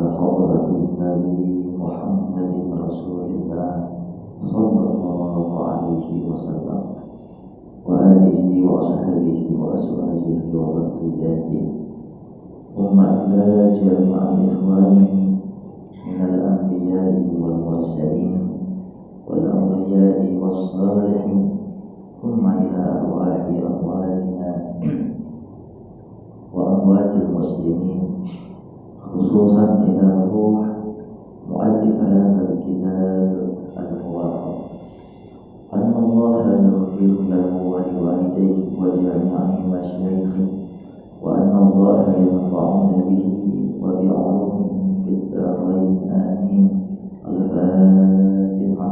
حضرة النبي محمد رسول الله صلى الله عليه وسلم وآله وصحبه وأزواجه وذرياته ثم إلى جميع إخوانه من الأنبياء والمرسلين والأولياء والصالحين ثم إلى أرواح أمواتنا وأموات المسلمين خصوصا إلى روح مؤلف هذا الكتاب المبارك أن الله يغفر له ولوالديه وجميع مشايخه وأن الله ينفعنا به وبعلومه في الدارين آمين. الفاتحة.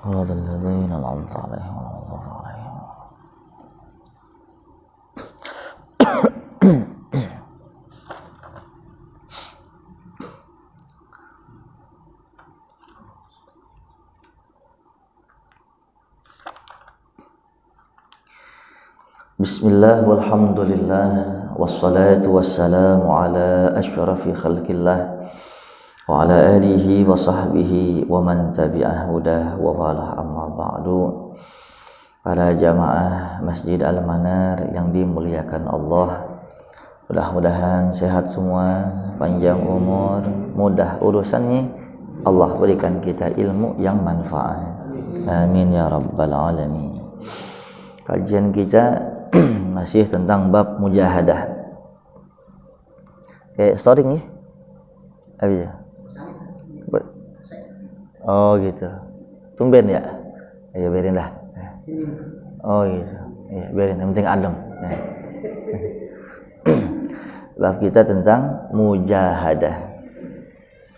صراط الذين أنعمت عليهم غير المغضوب عليهم. Bismillah walhamdulillah wassalatu wassalamu ala asyrafil khalqillah wa ala alihi wa sahbihi wa man tabi'ah hudah wa wala amma ba'du. Para jamaah Masjid Al-Manar yang dimuliakan Allah, mudah-mudahan sehat semua, panjang umur, mudah urusannya, Allah berikan kita ilmu yang manfaat, amin ya rabbal alamin. Kajian kita masih tentang bab mujahadah. Kayak storing ya? Apa ya? Oh gitu. Tumben ya? Ya biarin lah. Oh gitu. Ya biarin, yang penting adem. Bab kita tentang mujahadah.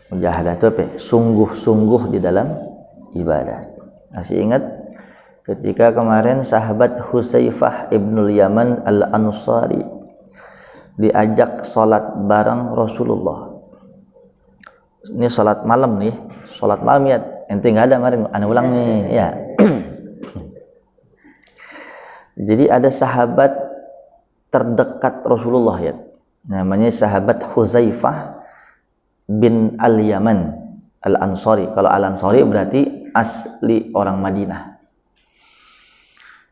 Mujahadah itu apa? Sungguh-sungguh di dalam ibadat. Masih ingat ketika kemarin sahabat Hudzaifah ibnul Yaman al-Ansari diajak sholat bareng Rasulullah. Ini sholat malam nih, sholat malam ya. Ente nggak ada kemarin, ane ulang nih ya. Jadi ada sahabat terdekat Rasulullah ya, namanya sahabat Hudzaifah bin al-Yaman al-Ansari. Kalau al-Ansari berarti asli orang Madinah.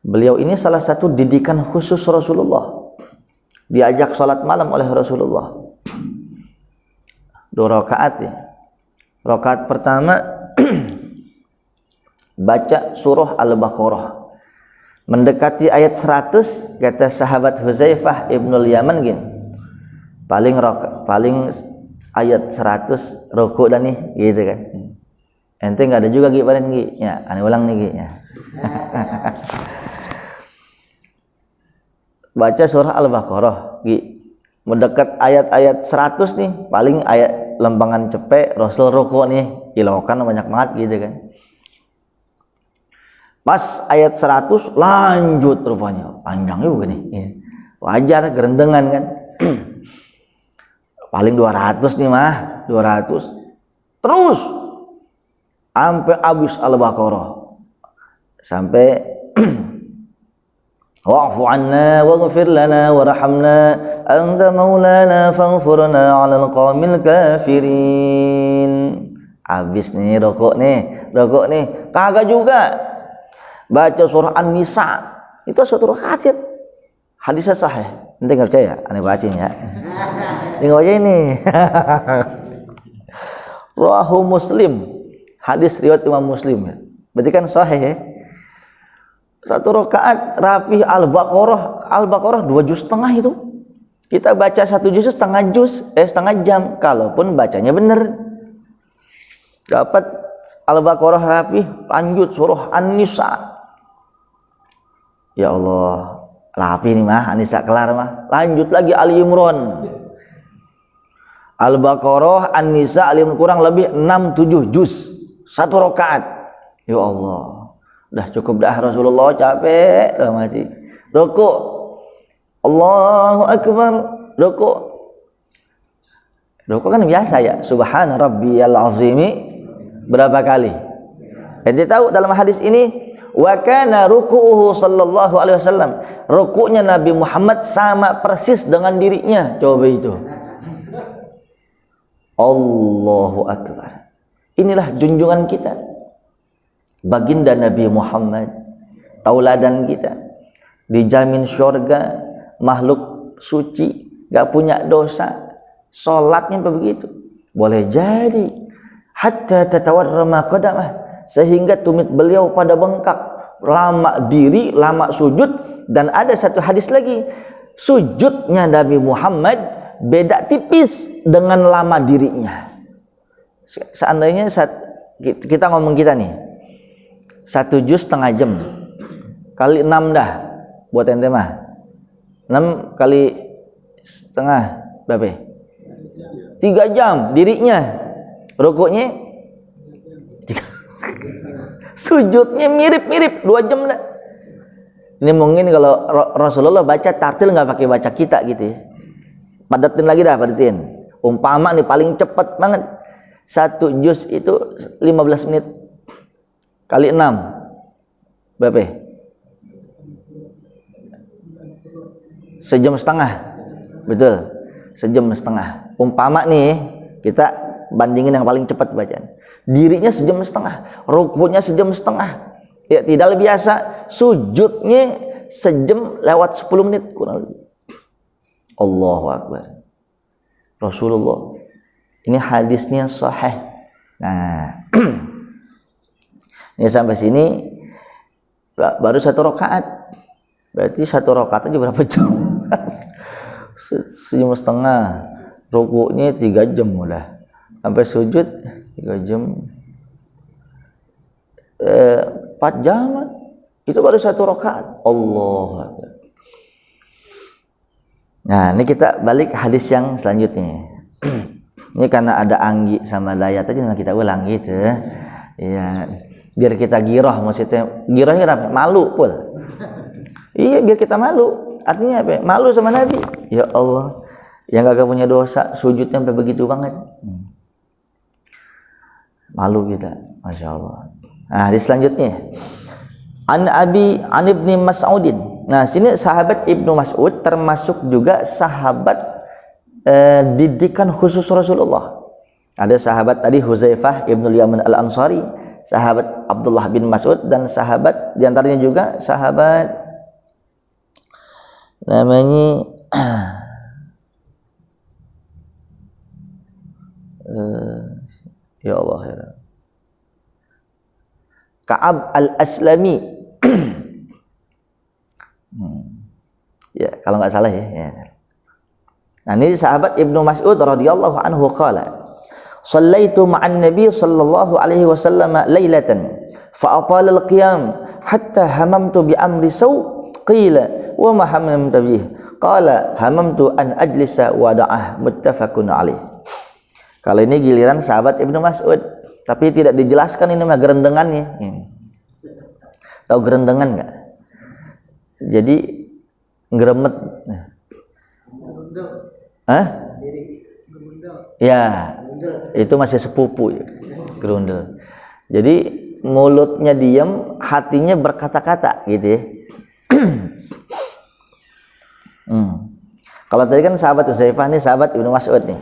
Beliau ini salah satu didikan khusus Rasulullah. Diajak sholat malam oleh Rasulullah. 2 rakaat ya. Rakaat pertama baca surah Al-Baqarah. Mendekati ayat 100 kata sahabat Hudzaifah ibnul Yaman gini. Paling ayat 100 rukuk dah nih gitu kan. Ente enggak ada juga gitu paling gitu. Ya, ane ulang nih gitu ya. Baca surah Al-Baqarah mendekat ayat-ayat 100 nih, paling ayat lembangan cepek Rasul rukuk nih, ilokan banyak banget gitu kan. Pas ayat 100 lanjut rupanya, panjang juga nih ya. Wajar gerendengan kan. Paling 200 nih mah, 200 terus sampai habis Al-Baqarah, sampai wa'fu 'anna waghfir lana warhamna anta maulana faghfirna 'alal qaumil kafirin. Habis nih rukuk nih. Kagak juga baca surah An-Nisa. Itu satu rakaat ya. Hadisnya sahih. Ente enggak percaya? Aneh bacain ya. Tinggal baca ini. Rawahu Muslim. Hadis riwayat Imam Muslim ya. Berarti kan sahih ya. 1 rakaat rapih Al-Baqarah 2 juz setengah itu. Kita baca 1 juz setengah jam kalaupun bacanya benar. Dapat Al-Baqarah rapih, lanjut surah An-Nisa. Ya Allah, rapih nih mah An-Nisa kelar mah. Lanjut lagi Ali Imran. Al-Baqarah, An-Nisa, Ali Imran kurang lebih 6-7 juz 1 rakaat. Ya Allah. Udah cukup dah Rasulullah, capek dah mati. Rukuk. Allahu Akbar. Rukuk. Rukuk kan biasa ya, subhana rabbiyal azimi berapa kali? Ente tahu dalam hadis ini wa kana ruku'uhu sallallahu alaihi wasallam, rukuknya Nabi Muhammad sama persis dengan dirinya. Coba itu. Allahu akbar. Inilah junjungan kita, baginda Nabi Muhammad, tauladan kita, dijamin syurga, makhluk suci, gak punya dosa. Sholatnya begitu. Boleh jadi hatta tatawarrama qadamah, sehingga tumit beliau pada bengkak, lama diri, lama sujud. Dan ada satu hadis lagi, sujudnya Nabi Muhammad beda tipis dengan lama dirinya. Seandainya kita ngomong kita nih 1 juz setengah jam kali 6 dah buat ente mah, 6 kali setengah berapa? 3 jam dirinya, rukuknya sujudnya mirip-mirip 2 jam dah. Ini mungkin kalau Rasulullah baca tartil nggak pakai baca kita gitu ya. Padatin lagi dah, padatin. Umpama nih paling cepat banget 1 juz itu 15 menit kali 6 berapa? 1,5 jam, betul, 1,5 jam. Umpama nih kita bandingin yang paling cepat bacaan, dirinya 1,5 jam, rukuknya 1,5 jam. Ya tidak lebih biasa, sujudnya 1 jam lewat 10 menit kurang lebih. Allahu akbar. Rasulullah, ini hadisnya sahih. Nah, ini sampai sini baru 1 rakaat. Berarti 1 rakaat aja berapa jam? 1,5 jam. Rukuknya 3 jam udah. Sampai sujud 3 jam. 4 jam. Itu baru 1 rakaat. Allah. Nah, ini kita balik ke hadis yang selanjutnya. Ini karena ada Anggi sama Dayat aja kita ulang gitu. Iya, biar kita giroh, maksudnya girohnya kenapa? Malu pul. Iya, biar kita malu. Artinya apa? Malu sama Nabi. Ya Allah, yang gak punya dosa sujudnya sampai begitu banget. Malu kita, masya Allah. Nah, hadis selanjutnya, an ibni Mas'udin. Nah, sini sahabat Ibnu Mas'ud termasuk juga sahabat didikan khusus Rasulullah. Ada sahabat tadi Huzaifah ibnu Yaman al-Ansari, sahabat Abdullah bin Mas'ud, dan sahabat diantaranya juga sahabat namanya ya Allah ya, Ka'ab al-Aslami. Ya, kalau nggak salah ya. Nah, ini sahabat Ibnu Mas'ud radhiyallahu anhu qala, "Shallaitu ma'an Nabi sallallahu alaihi wasallam lailatan fa atala al-qiyam hatta hamamtu bi amri saw qila wa ma hamamtu bih qala hamamtu an ajlisa wa da'ah muttafaqun alaih." Kalau ini giliran sahabat Ibnu Mas'ud, tapi tidak dijelaskan ini mah gerendengannya. Tahu gerendengan enggak? Jadi ngeremet. Hah? Ya, itu masih sepupu ya, gerundel. Jadi mulutnya diam, hatinya berkata-kata gitu ya. Kalau tadi kan sahabat Uzaifah, nih sahabat Ibnu Mas'ud nih.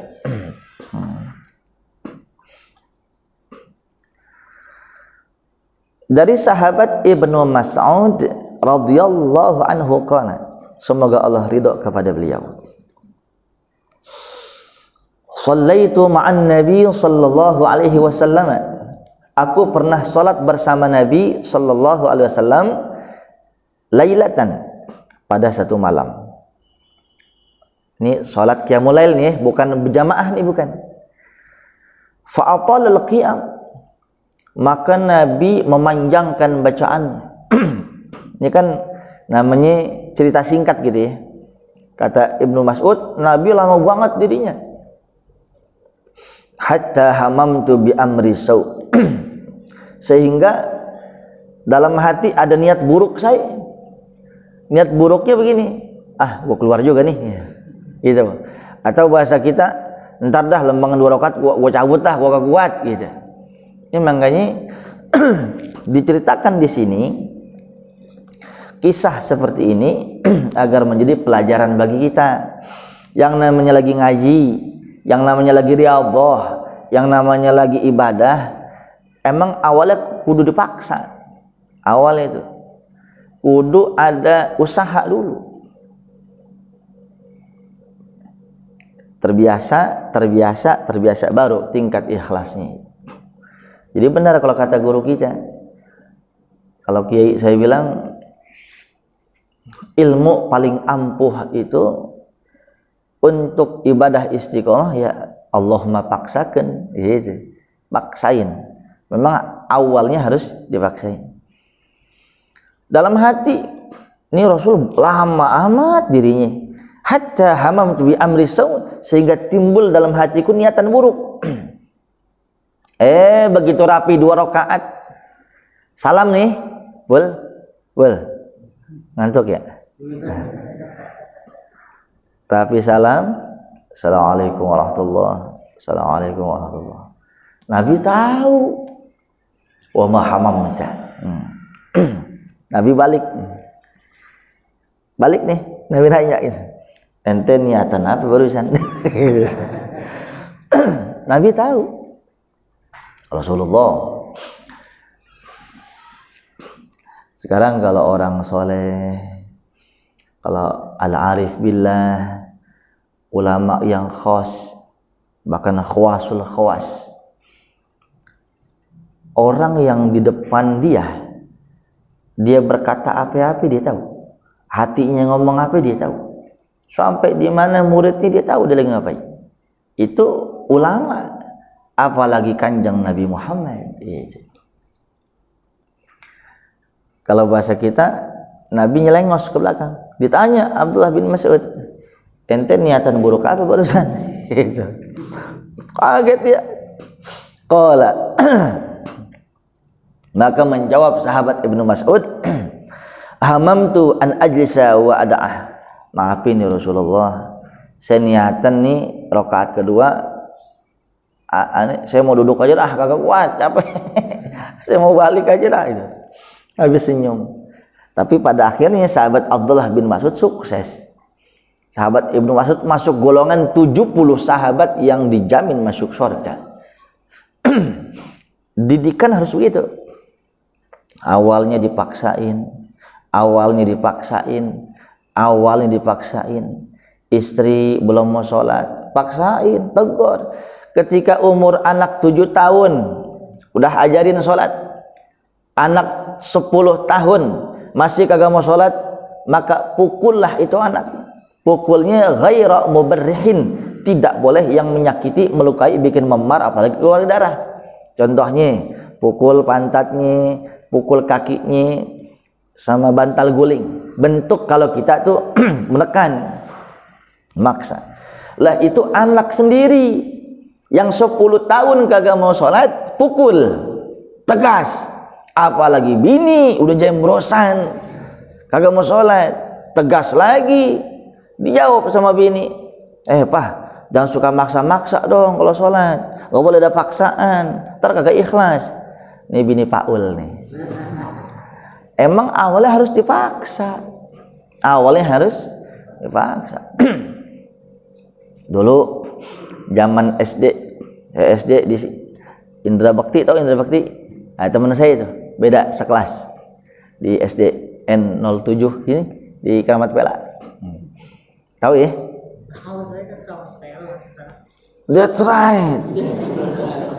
Dari sahabat Ibnu Mas'ud radhiyallahu anhu qala, semoga Allah ridha kepada beliau, "Shallaitu ma'an Nabi sallallahu alaihi wasallam." Aku pernah salat bersama Nabi sallallahu alaihi wasallam lailatan, pada satu malam. Ini salat qiyamul lail nih, bukan berjamaah nih, bukan. Fa atala al-qiyam, maka Nabi memanjangkan bacaan. Ini kan namanya cerita singkat gitu ya. Kata Ibnu Mas'ud, Nabi lama banget dirinya. Hatta hamamtu bi amri saw. Sehingga dalam hati ada niat buruk saya. Niat buruknya begini, gua keluar juga nih. Gitu. Atau bahasa kita, Ntar dah lembangan 2 rakaat gua cabut dah, gua gak kuat gitu. Ini makanya diceritakan di sini kisah seperti ini agar menjadi pelajaran bagi kita. Yang namanya lagi ngaji, yang namanya lagi riyadhah, yang namanya lagi ibadah, emang awalnya kudu dipaksa. Awalnya itu kudu ada usaha dulu. Terbiasa baru tingkat ikhlasnya. Jadi benar kalau kata guru kita, kalau kiai saya bilang ilmu paling ampuh itu untuk ibadah istiqomah ya Allahumma paksakan, gitu. Paksain. Memang awalnya harus dipaksain. Dalam hati ini Rasul lama amat dirinya. Hatta hamamtu bi amri saw, sehingga timbul dalam hatiku niatan buruk. Begitu rapi 2 rakaat. Salam nih. Bul. Ngantuk ya? Rapi salam. Assalamualaikum warahmatullahi. Assalamualaikum warahmatullahi. Nabi tahu. Wa ma hamamta. Nabi balik nih. Nabi nanya gitu. Ente niatan apa barusan? Nabi tahu. Rasulullah. Sekarang kalau orang soleh, kalau al-arif billah, ulama yang khas, bahkan khawasul khawas, orang yang di depan dia berkata apa-apa dia tahu, hatinya ngomong apa dia tahu, sampai di mana muridnya dia tahu dia lagi ngapain. Itu ulama, apalagi kanjeng Nabi Muhammad. Kalau bahasa kita, Nabi nyelengos ke belakang. Ditanya Abdullah bin Mas'ud, ente niatan buruk apa barusan? Gitu. Kaget dia. Qala maka menjawab sahabat Ibnu Mas'ud, hamamtu an ajlisa wa ada'ah. Maafin ya Rasulullah, saya niatan nih rakaat kedua, saya mau duduk aja dah, kagak kuat, capek. Saya mau balik aja dah itu. Habis senyum. Tapi pada akhirnya sahabat Abdullah bin Mas'ud sukses. Sahabat Ibnu Mas'ud masuk golongan 70 sahabat yang dijamin masuk surga. Didikan harus begitu. Awalnya dipaksain. Istri belum mau sholat, paksain, tegur. Ketika umur anak 7 tahun, udah ajarin sholat. Anak 10 tahun masih kagak mau sholat, maka pukullah itu anak. Pukulnya ghaira mubarrihin, tidak boleh yang menyakiti, melukai, bikin memar, apalagi keluar darah. Contohnya pukul pantatnya, pukul kakinya, sama bantal guling. Bentuk kalau kita tuh menekan, maksa. Lah itu anak sendiri yang 10 tahun kagak mau sholat, pukul, tegas. Apalagi bini udah jembrosan, kagak mau sholat, tegas lagi. Dijawab sama bini, Pak, jangan suka maksa-maksa dong kalau sholat, gak boleh ada paksaan, ntar kagak ikhlas. Nih bini Paul nih. Emang awalnya harus dipaksa. Dulu zaman SD di Indra Bakti, tahu Indra Bakti? Nah, teman saya itu beda sekelas di SD N07 ini di Keramat Pela. Tahu ya? Kalau saya kan Keramat Pela. That's right.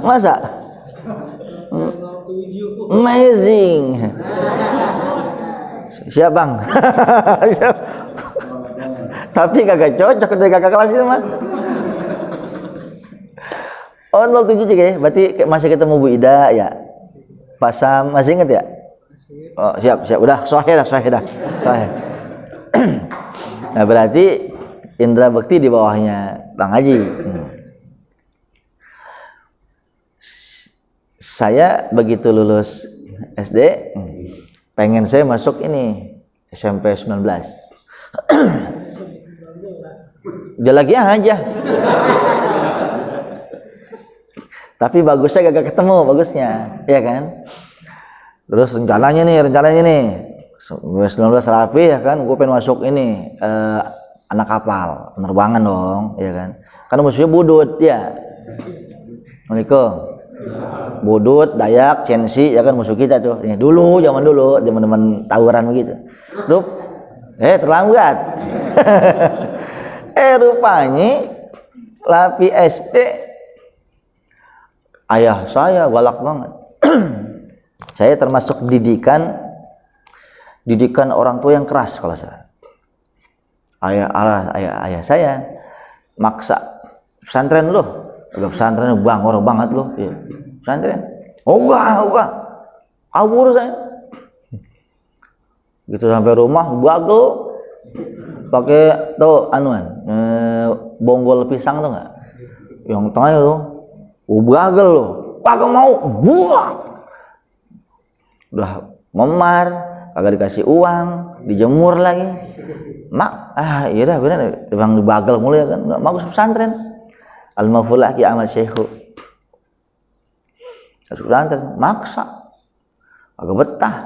Masa? Amazing. Siap bang. Tapi kagak cocok dengan kakak kelas itu mah. Oh 07 juga ya, berarti masih ketemu Bu Ida ya. Pasam masih inget ya? Oh siap, udah sahih dah. Nah berarti Indra Bekti di bawahnya Bang Haji. Saya begitu lulus SD, pengen saya masuk ini SMP 19. Dia lagi aja. Tapi bagusnya gak ketemu bagusnya, ya kan? Terus rencananya nih 19 rapi ya kan, gue pengen masuk ini anak kapal penerbangan dong, ya kan? Karena musuhnya budut ya. Assalamualaikum. Budut, Dayak, Censi ya kan musuh kita tuh. Ini dulu zaman teman tawuran begitu. Tuh, terlambat. Rupanya Lapi SD ayah saya galak banget. Saya termasuk didikan orang tua yang keras kalau saya. Ayah saya maksa pesantren loh. Udah pesantren bangor banget loh. Ya. Pesantren. Enggak. Kabur saya. Gitu sampai rumah bagel pakai tuh bonggol pisang tuh enggak? Yang tengahnya tuh bagel loh. Kagak mau buang. Udah memar, kagak dikasih uang, dijemur lagi. Mak, iya dah bener, bang bagel mulu ya kan, nggak bagus pesantren. Al-Mafulah Ki Ahmad Syekhu. Pesantren, maksa, kagak betah.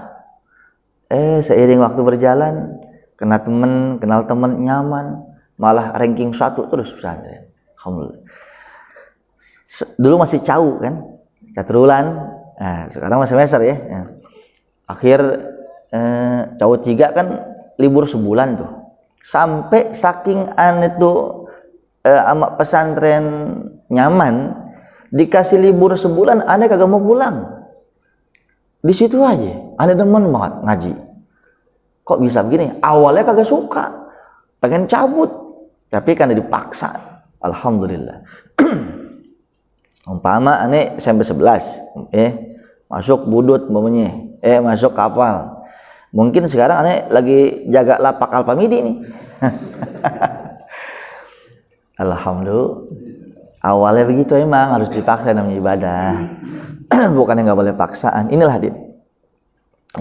Seiring waktu berjalan, kenal temen nyaman, malah ranking 1 terus pesantren. Alhamdulillah. Dulu masih cau kan, caturulan. Nah, sekarang masih semester ya. Akhir cau 3 kan libur sebulan tuh. Sampai saking aneh tuh sama pesantren nyaman, dikasih libur sebulan aneh kagak mau pulang. Di situ aja, aneh demen banget ngaji. Kok bisa begini? Awalnya kagak suka, pengen cabut, tapi karena dipaksa. Alhamdulillah. Umpama aneh SMP 11, masuk budut momennya, masuk kapal. Mungkin sekarang aneh lagi jaga lapak Alpamidi nih. Alhamdulillah. Awalnya begitu emang harus dipaksa namanya ibadah. Bukan yang nggak boleh paksaan. Inilah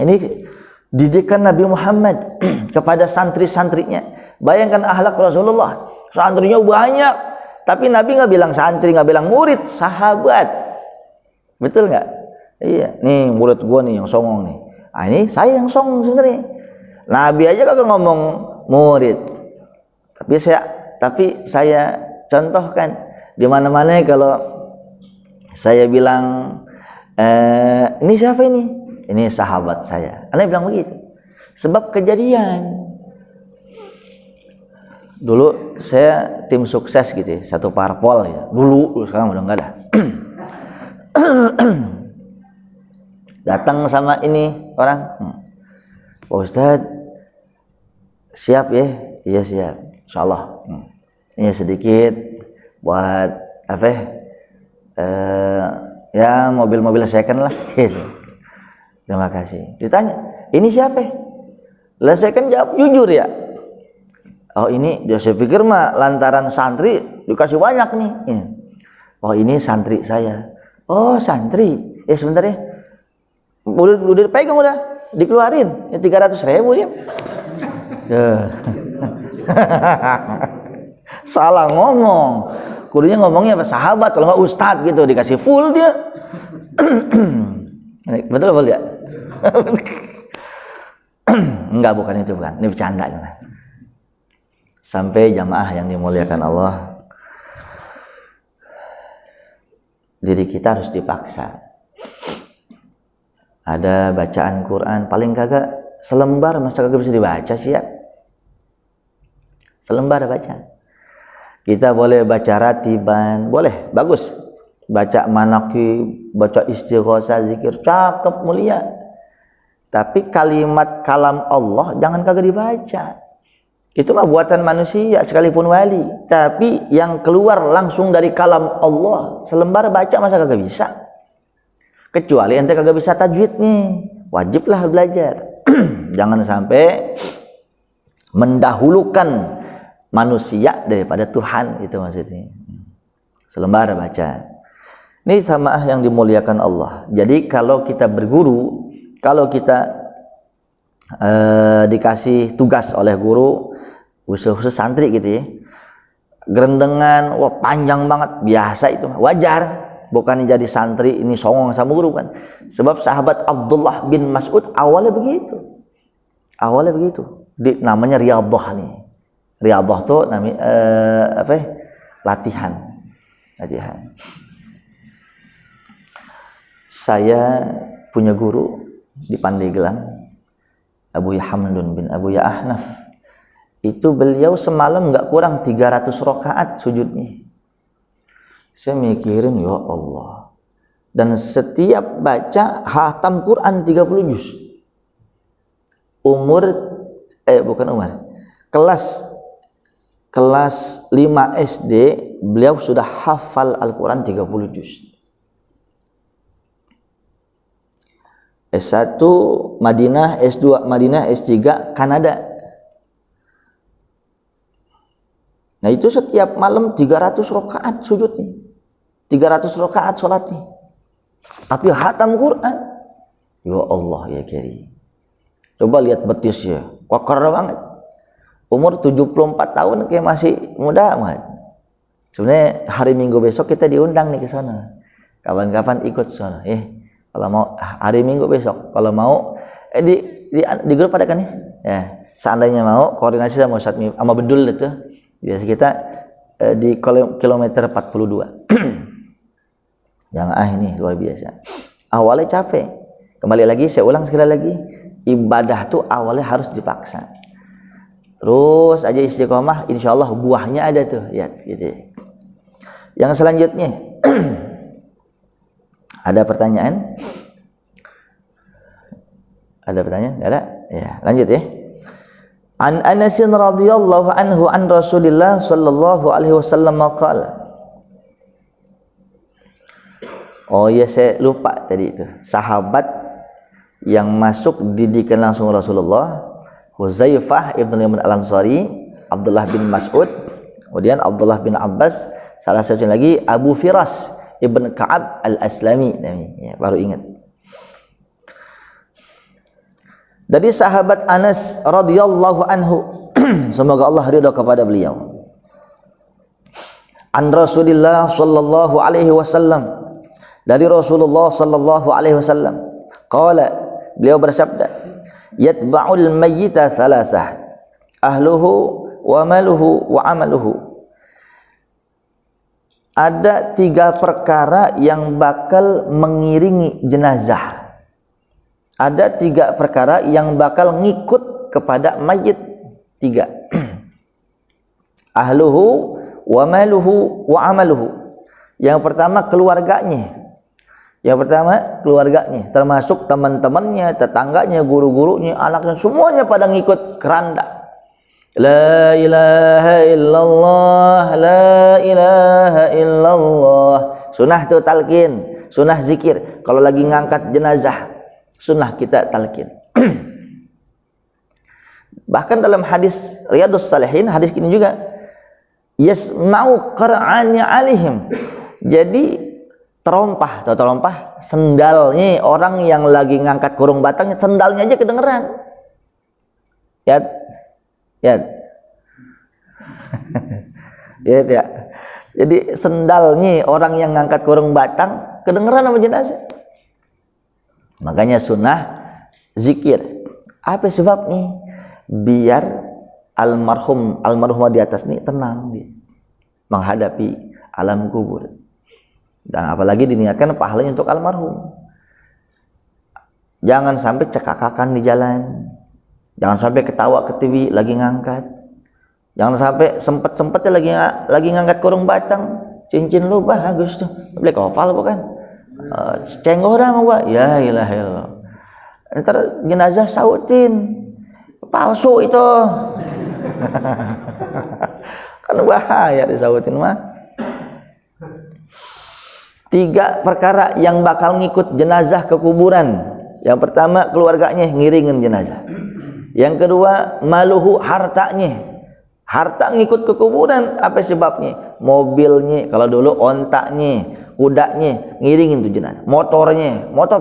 ini didikan Nabi Muhammad kepada santri-santrinya. Bayangkan akhlak Rasulullah. Santrinya banyak, tapi Nabi nggak bilang santri, nggak bilang murid, sahabat. Betul nggak? Iya. Nih murid gua nih yang songong nih. Ini saya yang songong sebenarnya. Nabi aja kagak ngomong murid. Tapi saya contohkan di mana-mana kalau saya bilang ini siapa ini? Ini sahabat saya. Anda bilang begitu. Sebab kejadian. Dulu saya tim sukses gitu ya, satu parpol ya. Dulu sekarang udah enggak ada. Datang sama ini orang. Pak Ustadz, siap ya? Iya siap. Insyaallah. Ini sedikit buat apa? Ya mobil-mobil second lah. Gitu. Terima kasih. Ditanya, ini siapa? Lah saya kan jawab jujur ya. Oh ini, dia saya pikir mah lantaran santri dikasih banyak nih. Oh ini santri saya. Oh santri. Ya sebentar ya. Udah dipegang udah, dikeluarin. Ya 300.000 dia. Salah ngomong. Kudunya ngomongnya apa sahabat, kalau nggak ustadz gitu dikasih full dia. Betul ya? Enggak, bukan itu, bukan. Ini bercanda. Sampai jamaah yang dimuliakan Allah, diri kita harus dipaksa. Ada bacaan Quran paling kagak selembar, masa kagak bisa dibaca sih ya? Selembar baca. Kita boleh baca ratiban, boleh, bagus. Baca manaqib, baca istighosah, zikir, cakep, mulia. Tapi kalimat kalam Allah jangan kagak dibaca. Itu mah buatan manusia sekalipun wali. Tapi yang keluar langsung dari kalam Allah, selembar baca masa kagak bisa. Kecuali ente kagak bisa tajwid nih, wajiblah belajar. Jangan sampai mendahulukan manusia daripada Tuhan, itu maksudnya. Selembar baca. Ini sama yang dimuliakan Allah. Jadi kalau kita berguru, kalau kita dikasih tugas oleh guru, khusus santri gitu ya, gerendengan, wah panjang banget, biasa itu wajar. bukan jadi santri ini songong sama guru kan. Sebab sahabat Abdullah bin Mas'ud awalnya begitu. Namanya riyadhah nih. Riyadhah tuh namanya latihan. Saya punya guru di Pandeglang, Abu Hamdun bin Abu Ahnaf. Itu beliau semalam nggak kurang 300 rakaat sujudnya. Saya mikirin, ya Allah. Dan setiap baca khatam Quran 30 juz. Kelas 5 SD beliau sudah hafal Al-Quran 30 juz. S1 Madinah, S2 Madinah, S3 Kanada. Nah itu setiap malam 300 rakaat sujudnya, 300 rakaat sholatnya. Tapi khatam Quran, ya Allah ya Kiri. Coba lihat betisnya, kokoh banget. Umur 74 tahun kayak masih muda banget. Sebenarnya hari Minggu besok kita diundang nih ke sana. Kapan-kapan ikut sana. Kalau mau hari Minggu besok, kalau mau di grup ada kan nih? Ya, seandainya mau koordinasi sama Ustaz sama Bedul itu. Biasa kita di kilometer 42. Yang ini luar biasa. Awalnya capek. Kembali lagi saya ulang sekali lagi, ibadah tuh awalnya harus dipaksa. Terus aja istiqomah, insyaallah buahnya ada tuh, ya gitu. Yang selanjutnya ada pertanyaan? Ada pertanyaan? Enggak ada? Ya, lanjut ya. An Anas radhiyallahu anhu an Rasulillah sallallahu alaihi wasallam qala. Oh ya, saya lupa tadi itu. Sahabat yang masuk didikan langsung Rasulullah, Huzaifah ibn Yaman al-Ansari, Abdullah bin Mas'ud, kemudian Abdullah bin Abbas, salah satu lagi Abu Firas ibn Ka'ab al-Aslami, ya, baru ingat. Dari sahabat Anas radhiyallahu anhu, semoga Allah ridha kepada beliau. An Rasulillah sallallahu alaihi wasallam, dari Rasulullah sallallahu alaihi wasallam, qala, beliau bersabda, yatba'ul mayyita thalathah, ahluhu wa maluhu wa amaluhu. Ada 3 perkara yang bakal mengiringi jenazah. Ada 3 perkara yang bakal ngikut kepada mayit. 3. Ahluhu wa maluhu wa amaluhu. Yang pertama keluarganya. Termasuk teman-temannya, tetangganya, guru-gurunya, anaknya, semuanya pada ngikut keranda. La ilaha illallah, la ilaha illallah. Sunnah itu talqin, sunnah zikir. Kalau lagi ngangkat jenazah, sunnah kita talqin. Bahkan dalam hadis Riyadhus Shalihin, hadis ini juga, yasma'u qara'ani alaihim. Jadi terompah sendalnya orang yang lagi ngangkat kurung batangnya, sendalnya aja kedengeran. Ya. Ya. Jadi sendalnya orang yang ngangkat kurung batang kedengeran sama jenazah. Makanya sunnah zikir. Apa sebabnya? Biar almarhumah di atas ini tenang dia menghadapi alam kubur. Dan apalagi diniatkan pahalanya untuk almarhum. Jangan sampai cekakakan di jalan. Jangan sampai ketawa ketiwi lagi ngangkat. Jangan sampai sempet-sempetnya lagi ngangkat kurung batang. Cincin lu bagus tuh. Beli kopal bukan? Cenggoh dah mau. Ya ilaha illallah. Ntar jenazah sautin. Palsu itu. Kan bahaya disautin mah. 3 perkara yang bakal ngikut jenazah ke kuburan. Yang pertama keluarganya ngiringin jenazah. Yang kedua maluhu, hartanya. Harta ngikut ke kuburan. Apa sebabnya? Mobilnya, kalau dulu ontaknya, kudanya ngiringin tuh jenazah. Motor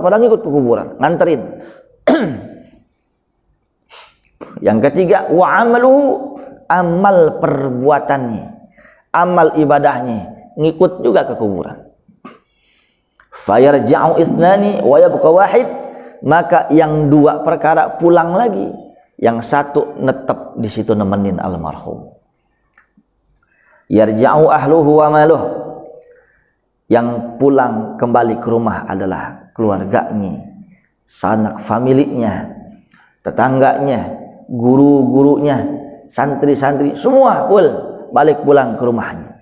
pada ngikut ke kuburan, nganterin. Yang ketiga wa amaluhu, amal perbuatannya, amal ibadahnya ngikut juga ke kuburan. Fayarji'u ithnani wa yabqa wahid, maka yang dua perkara pulang lagi, yang satu netep di situ nemenin almarhum. Yarji'u ahluhu wa maluh, yang pulang kembali ke rumah adalah keluarganya, sanak familinya, tetangganya, guru-gurunya, santri-santri, semua balik pulang ke rumahnya.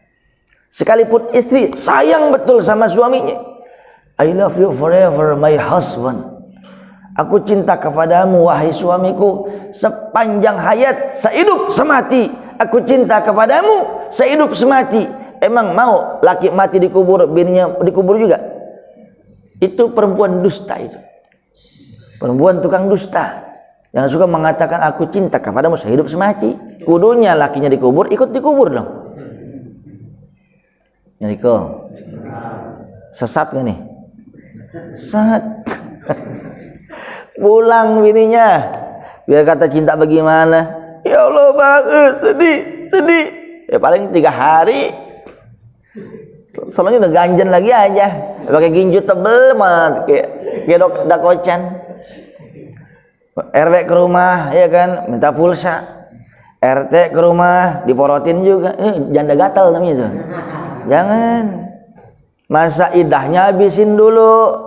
Sekalipun istri sayang betul sama suaminya, I love you forever my husband, aku cinta kepadamu wahai suamiku sepanjang hayat, sehidup semati aku cinta kepadamu, sehidup semati. Emang mau laki mati dikubur, bininya dikubur juga? Itu perempuan dusta, itu perempuan tukang dusta yang suka mengatakan aku cinta kepadamu sehidup semati. Kudunya lakinya dikubur, ikut dikubur dong. Nyariko sesat gak nih? Sesat. Pulang bininya, biar kata cinta bagaimana? Ya Allah banget, sedih. Ya paling 3 hari. Soalnya udah ganjen lagi aja, pakai ginju tebel banget kayak dakocan. RW ke rumah ya kan minta pulsa, RT ke rumah diporotin juga, janda gatal namanya itu. Jangan, masa idahnya habisin dulu.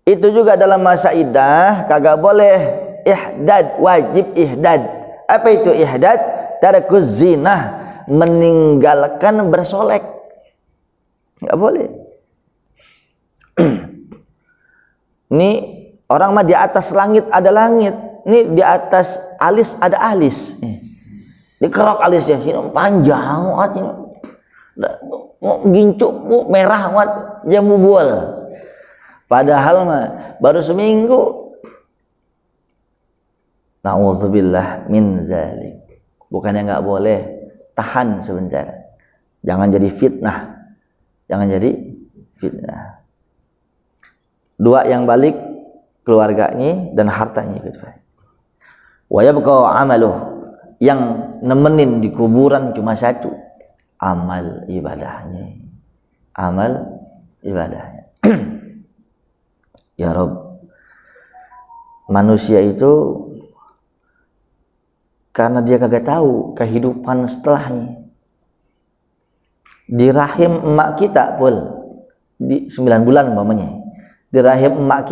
Itu juga dalam masa idah kagak boleh ihdad, wajib ihdad. Apa itu ihdad? Tarakuz zinah, meninggalkan bersolek. Nggak boleh. Ini orang mah di atas langit ada langit, ini di atas alis ada alis. Dikerok alisnya sini panjang banget ini. Gincuk merah banget, jambu bual. Padahal mah baru seminggu. Nauzubillah min zalik. Bukannya nggak boleh, tahan sebentar. Jangan jadi fitnah. Jangan jadi fitnah. 2 yang balik, keluarganya dan hartanya gitu. Wa yabqa amaluh, yang nemenin di kuburan cuma 1, amal ibadahnya. Amal ibadahnya. Ya Rabb, manusia itu karena dia kagak tahu kehidupan setelahnya. Di rahim emak kita di 9 bulan umpamanya, di rahim emak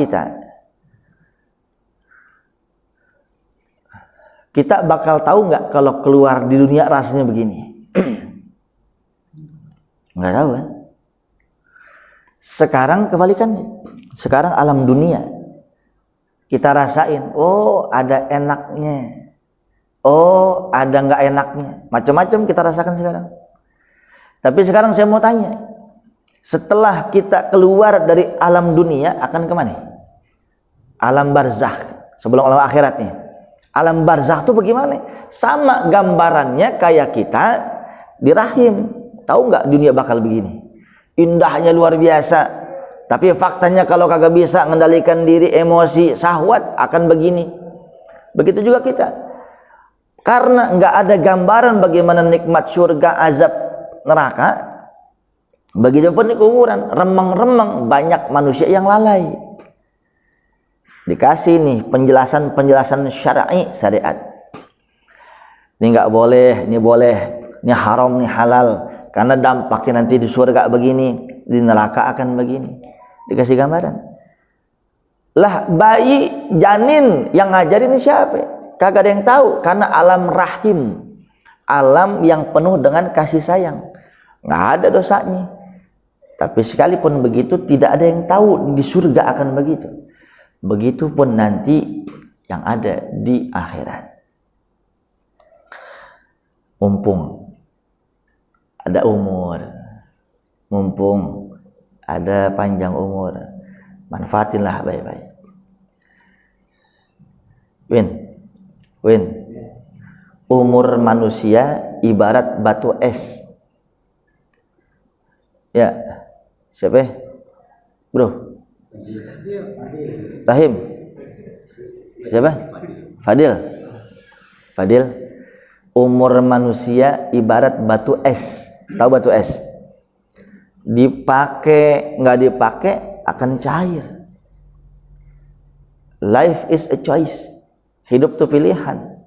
kita bakal tahu nggak kalau keluar di dunia rasanya begini? Nggak tahu kan? Sekarang kebalikannya. Sekarang alam dunia kita rasain, oh ada enaknya, oh ada nggak enaknya, macam-macam kita rasakan sekarang. Tapi sekarang saya mau tanya, setelah kita keluar dari alam dunia akan kemana? Alam barzakh, sebelum alam akhiratnya. Alam barzakh itu bagaimana? Sama gambarannya kayak kita di rahim. Tahu nggak dunia bakal begini? Indahnya luar biasa. Tapi faktanya kalau kagak bisa mengendalikan diri, emosi, syahwat akan begini. Begitu juga kita. Karena nggak ada gambaran bagaimana nikmat surga, azab neraka. Begitupun di kuburan, remang-remang banyak manusia yang lalai. Dikasih nih penjelasan syar'i, syariat. Ini nggak boleh, ini boleh, ini haram, ini halal. Karena dampaknya nanti di surga begini, di neraka akan begini. Dikasih gambaran. Lah bayi janin yang ngajarin ini siapa? Kagak ada yang tahu, karena alam rahim, alam yang penuh dengan kasih sayang, nggak ada dosanya. Tapi sekalipun begitu tidak ada yang tahu di surga akan begitu. Begitupun nanti yang ada di akhirat. Mumpung ada umur, mumpung ada panjang umur, manfaatinlah baik-baik. Win, umur manusia ibarat batu es. Ya, siapa? Bro, Rahim. Siapa? Fadil. Umur manusia ibarat batu es. Tahu batu es? Dipakai nggak dipakai akan cair. Life is a choice. Hidup itu pilihan.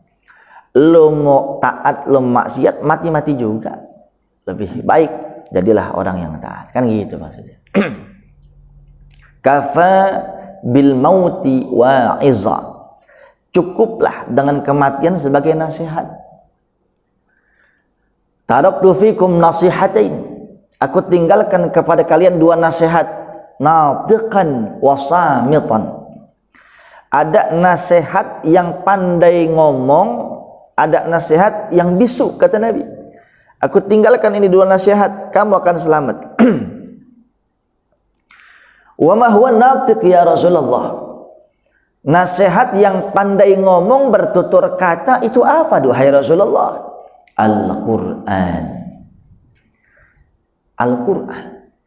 Lo mau taat, lo maksiat, mati-mati juga. Lebih baik jadilah orang yang taat. Kan gitu maksudnya. Kafa bil mauti wa'iza. Cukuplah dengan kematian sebagai nasihat. Taraktu fikum nasihatain. Aku tinggalkan kepada kalian dua nasihat. Natiqan wa samitan. Ada nasihat yang pandai ngomong, ada nasihat yang bisu, kata Nabi. Aku tinggalkan ini dua nasihat, kamu akan selamat. Wa ma huwa natiq ya Rasulullah? Nasihat yang pandai ngomong, bertutur kata, itu apa duhai Rasulullah? Al-Quran. Al-Quran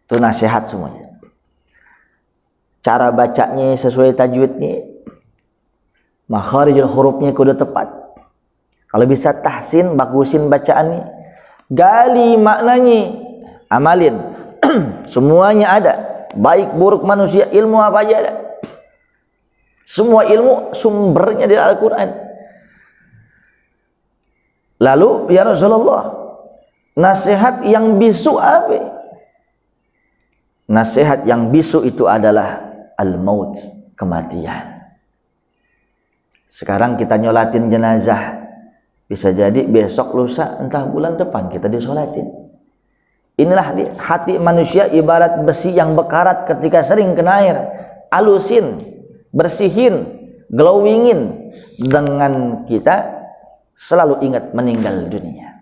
itu nasihat semuanya. Cara bacanya sesuai tajwidnya, makharijul hurufnya kudu tepat. Kalau bisa tahsin, bagusin bacaannya. Gali maknanya, amalin. Semuanya ada. Baik buruk manusia, ilmu apa aja ada. Semua ilmu sumbernya di Al-Quran. Lalu ya Rasulullah, nasihat yang bisu apa? Nasihat yang bisu itu adalah al-maut, kematian. Sekarang kita nyolatin jenazah, bisa jadi besok lusa entah bulan depan kita disolatin. Inilah hati manusia ibarat besi yang bekarat ketika sering kena air. Alusin, bersihin, glowingin, dengan kita selalu ingat meninggal dunia.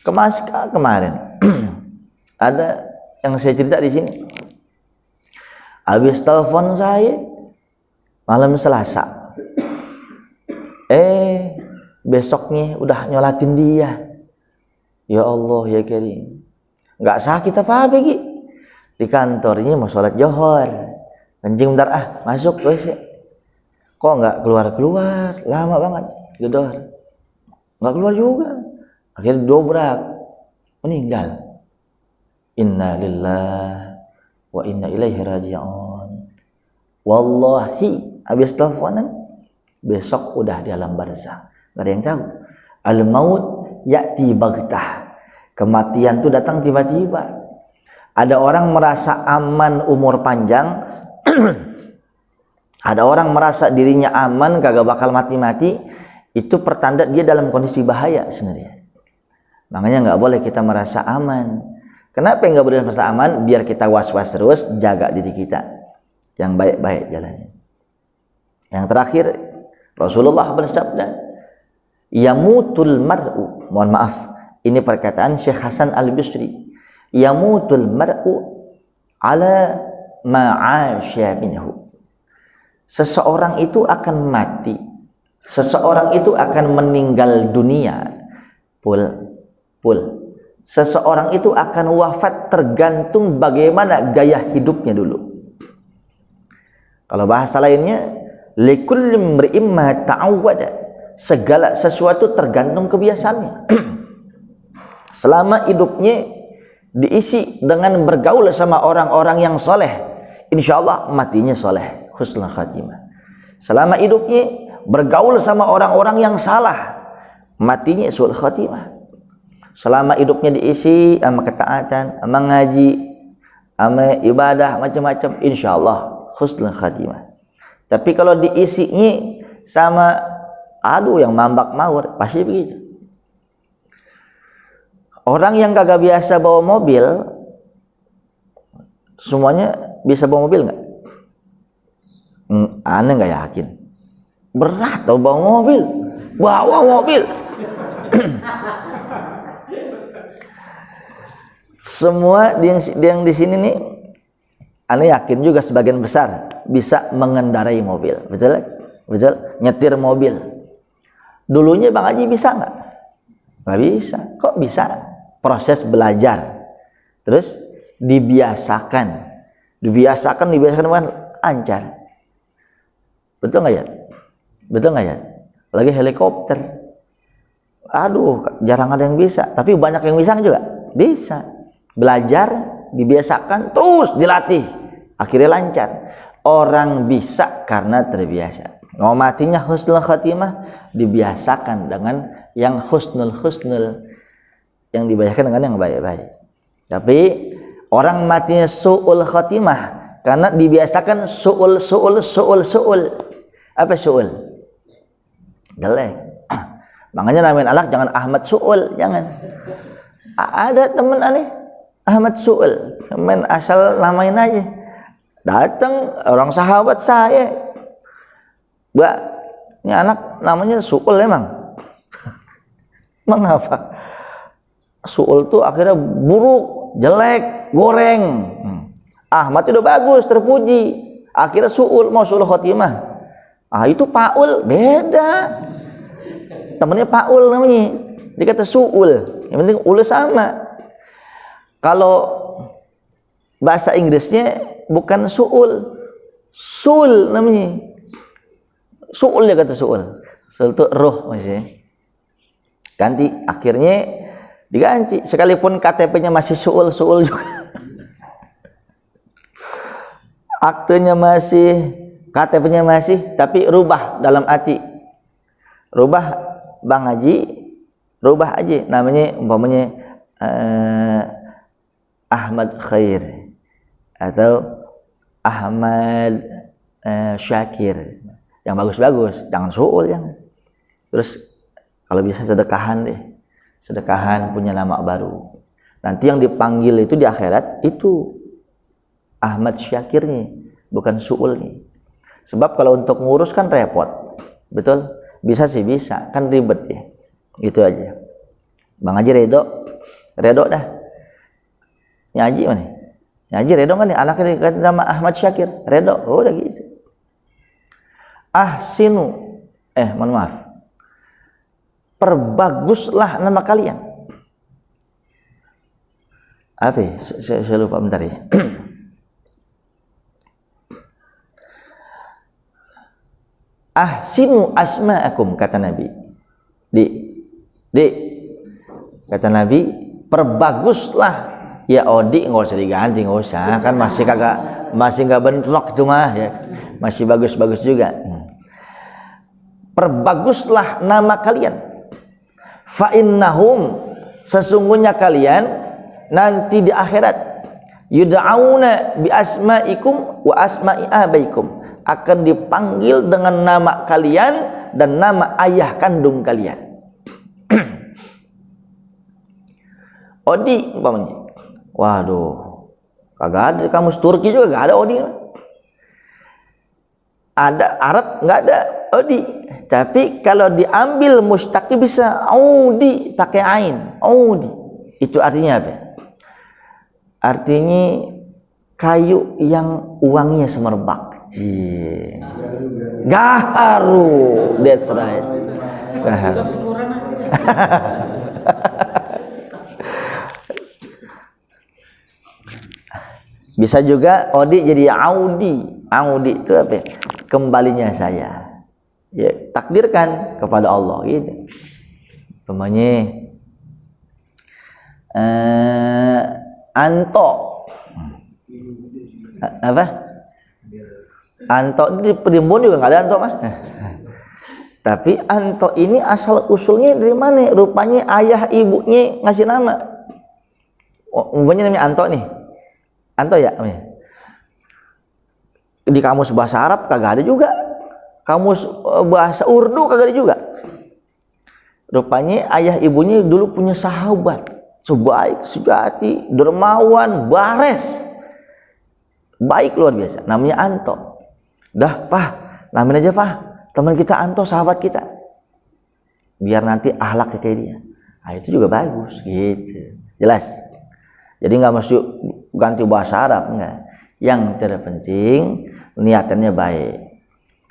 Kemarin ada yang saya cerita di sini. Habis telepon saya malam Selasa. Besoknya udah nyolatin dia. Ya Allah ya Karim. Nggak sakit apa-apa Gi. Di kantornya mau sholat johor. Kencing bentar masuk WC. Kok nggak keluar-keluar? Lama banget. Gedor. Nggak keluar juga. Akhirnya dobrak. Meninggal. Inna lillahi wa inna ilaihi raji'un. Wallahi habis teleponan besok udah di alam barzah. Gak ada yang tahu. Al-maut ya'ti baghtah. Kematian itu datang tiba-tiba. Ada orang merasa aman umur panjang. Ada orang merasa dirinya aman, kagak bakal mati-mati. Itu pertanda dia dalam kondisi bahaya sebenarnya. Makanya nggak boleh kita merasa aman. Kenapa nggak boleh merasa aman? Biar kita was-was terus, jaga diri kita yang baik-baik jalannya. Yang terakhir, Rasulullah bersabda, yamutul mar'u, mohon maaf, ini perkataan Syekh Hasan Al-Bisri, yamutul mar'u ala ma'asya minhu. Seseorang itu akan mati, seseorang itu akan meninggal dunia. Seseorang itu akan wafat tergantung bagaimana gaya hidupnya dulu. Kalau bahasa lainnya, likulli imri'in ma ta'awwada. Segala sesuatu tergantung kebiasaannya. Selama hidupnya diisi dengan bergaul sama orang-orang yang soleh, insya Allah matinya soleh, husnul khatimah. Selama hidupnya bergaul sama orang-orang yang salah, matinya su'ul khatimah. Selama hidupnya diisi sama ketaatan, sama ngaji, sama ibadah macam-macam, insya Allah husnul khatimah. Tapi kalau diisinya sama yang mambak mawar, pasti begitu. Orang yang kagak biasa bawa mobil, semuanya bisa bawa mobil nggak? Aneh nggak yakin. Berat tau bawa mobil. Semua yang di sini nih, aneh yakin juga sebagian besar bisa mengendarai mobil, betul? Betul? Nyetir mobil. Dulunya Bang Haji bisa nggak? Nggak bisa. Kok bisa? Proses belajar, terus dibiasakan kan lancar. Betul nggak ya? Betul nggak ya? Lagi helikopter, jarang ada yang bisa, tapi banyak yang bisa juga. Bisa belajar, dibiasakan, terus dilatih. akhirnya lancar. Orang bisa karena terbiasa. Mau matinya husnul khatimah dibiasakan dengan yang husnul, yang dibiasakan dengan yang baik-baik. Tapi orang matinya su'ul khatimah karena dibiasakan su'ul. Apa su'ul? Jelek. Makanya namain anak jangan Ahmad Su'ul, jangan. Ada temen aneh Ahmad Su'ul, main asal namain aja. Datang orang sahabat saya, Mbak, ini anak namanya Su'ul emang. Mengapa? Su'ul tuh akhirnya buruk, jelek, goreng. Ahmad itu bagus, terpuji. Akhirnya Su'ul, mau Su'ul khotimah. Itu Paul, beda. Temennya Paul namanya. Dia kata Su'ul. Yang penting ul sama. Kalau bahasa Inggrisnya bukan Su'ul, Sul namanya. Su'ul dia kata Su'ul. Su'ul itu roh masih. Ganti, akhirnya diganti. Sekalipun KTP-nya masih Su'ul juga. Aktenya masih, KTP-nya masih, tapi rubah dalam hati. Rubah Bang Haji, rubah aja namanya umpamanya Ahmad Khair atau Ahmad Syakir, yang bagus-bagus, jangan Su'ul jangan. Terus kalau bisa sedekahan deh, sedekahan punya nama baru. Nanti yang dipanggil itu di akhirat itu Ahmad Syakirnya, bukan Su'ulnya. Sebab kalau untuk ngurus kan repot, betul? Bisa sih bisa, kan ribet ya. Itu aja. Bang Haji Redo dah. Nyaji mana? Nyaji Redo kan nih, anaknya dikasih nama Ahmad Syakir, Redo. Oh, udah gitu. Ahsinu, mohon maaf. Perbaguslah nama kalian. Apa ya? Saya lupa bentar ya. Ahsinu asma'akum, kata Nabi. Kata Nabi, perbaguslah. Ya Odi nggak usah diganti, nggak usah, kan masih nggak bentrok itu mah ya, masih bagus-bagus juga. Perbaguslah nama kalian. Fa innahum, sesungguhnya kalian nanti di akhirat yud'auna bi asma'ikum wa asma'i abaikum, akan dipanggil dengan nama kalian dan nama ayah kandung kalian. Odi umpamanya, waduh, kagak ada. Kamus Turki juga gak ada Odi. Ada Arab nggak ada Odi. Tapi kalau diambil mustaqi bisa Audi pakai ain. Audi itu artinya apa? Artinya kayu yang uangnya semerbak. Gaharu, that's right. Gaharu. Bisa juga Odi jadi Audi. Audi itu apa? Kembalinya saya. Ya, takdirkan kepada Allah gitu. Pemanya Anto. Apa? Anto di Primbon juga nggak ada Anto mah. Tapi Anto ini asal usulnya dari mana? Rupanya ayah ibunya ngasih nama. Umpamanya namanya Anto nih. Anto ya namanya. Di kamus bahasa Arab kagak ada juga. Kamus bahasa Urdu kagak ada juga. Rupanya ayah ibunya dulu punya sahabat sebaik, sejati, dermawan, bares, baik luar biasa, namanya Anto. Dah Pak, namain aja Pak, teman kita Anto, sahabat kita, biar nanti akhlaknya kayak dia. Nah, itu juga bagus gitu, jelas. Jadi nggak mesti ganti bahasa Arab, enggak. Yang terpenting niatannya baik.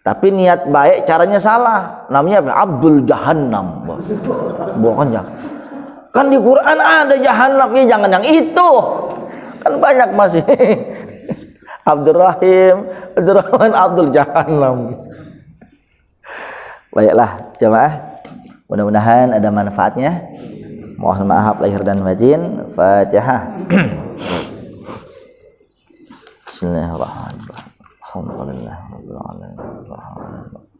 Tapi niat baik caranya salah, namanya apa? Abdul Jahannam. Bukan jangan. Kan di Quran ada Jahannam, ya jangan yang itu. Kan banyak masih. Abdurrahman, Abdul Jahannam. Baiklah jemaah, mudah-mudahan ada manfaatnya. Mohon maaf lahir dan batin. Fatihah. Bismillahirrahmanirrahim. Alhamdulillahirabbil alamin. Arrahmanirrahim.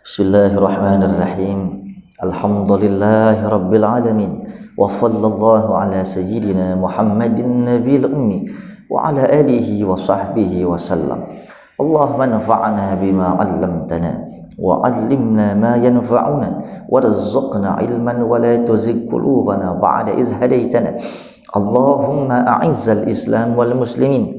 Bismillahirrahmanirrahim. Alhamdulillahirabbil alamin. Wa sallallahu ala sayyidina Muhammadin nabiyil ummi wa ala alihi wa sahbihi wa sallam. Allahumma anfa'na bima 'allamtana wa 'allimna ma yanfa'una warzuqna 'ilman wa la tuzigh qulubana ba'da idh hadaytana. Allahumma a'izzal Islam wal muslimin.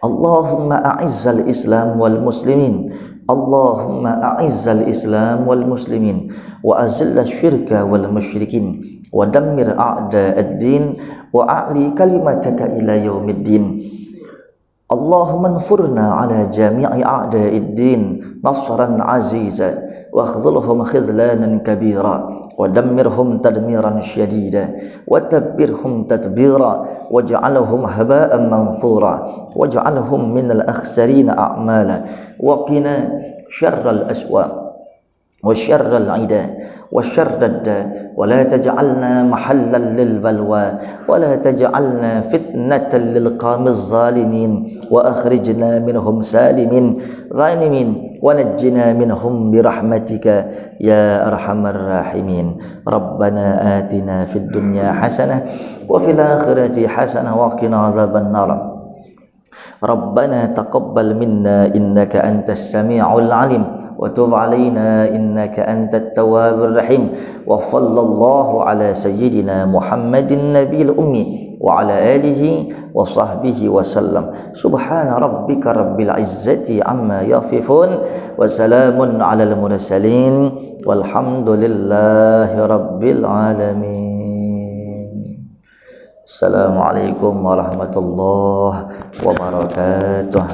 Allahumma a'izzal Islam wal muslimin. Allahumma a'izzal Islam wal muslimin wa azillah syirka wal musyrikin wa dammir a'da'ad-din wa a'li kalimataka ila yaumiddin. Allahumma anfurna ala jami'i a'da'id-din nasran aziza wa khzulhum khizlanan kabira wa dammirhum tadmiran syadida wa tabbirhum tadbira waj'alhum haba'an manthura waj'alhum minal akhsarina a'mala wa qina syarral aswa wa syarral 'ida wa syarrad wa la taj'alna mahallan lil balwa wa la taj'alna fitnatan lil qamiz zalimin wa akhrijna minhum salimin ghanimin wa najjina minhum birahmatika ya arhamar rahimin. Rabbana atina fid dunya hasanah wa fil akhirati hasanah wa qina adzaban nar. Rabbana taqabbal minna innaka antas sami'ul alim wa tub alaina innaka antat tawwabur rahim. Wa sallallahu ala sayyidina Muhammadin nabiyil ummi wa ala alihi wa sahbihi wa sallam. Subhana rabbika rabbil izzati amma yasifun wa salamun alal mursalin walhamdulillahi rabbil alamin. Assalamualaikum warahmatullahi wabarakatuh.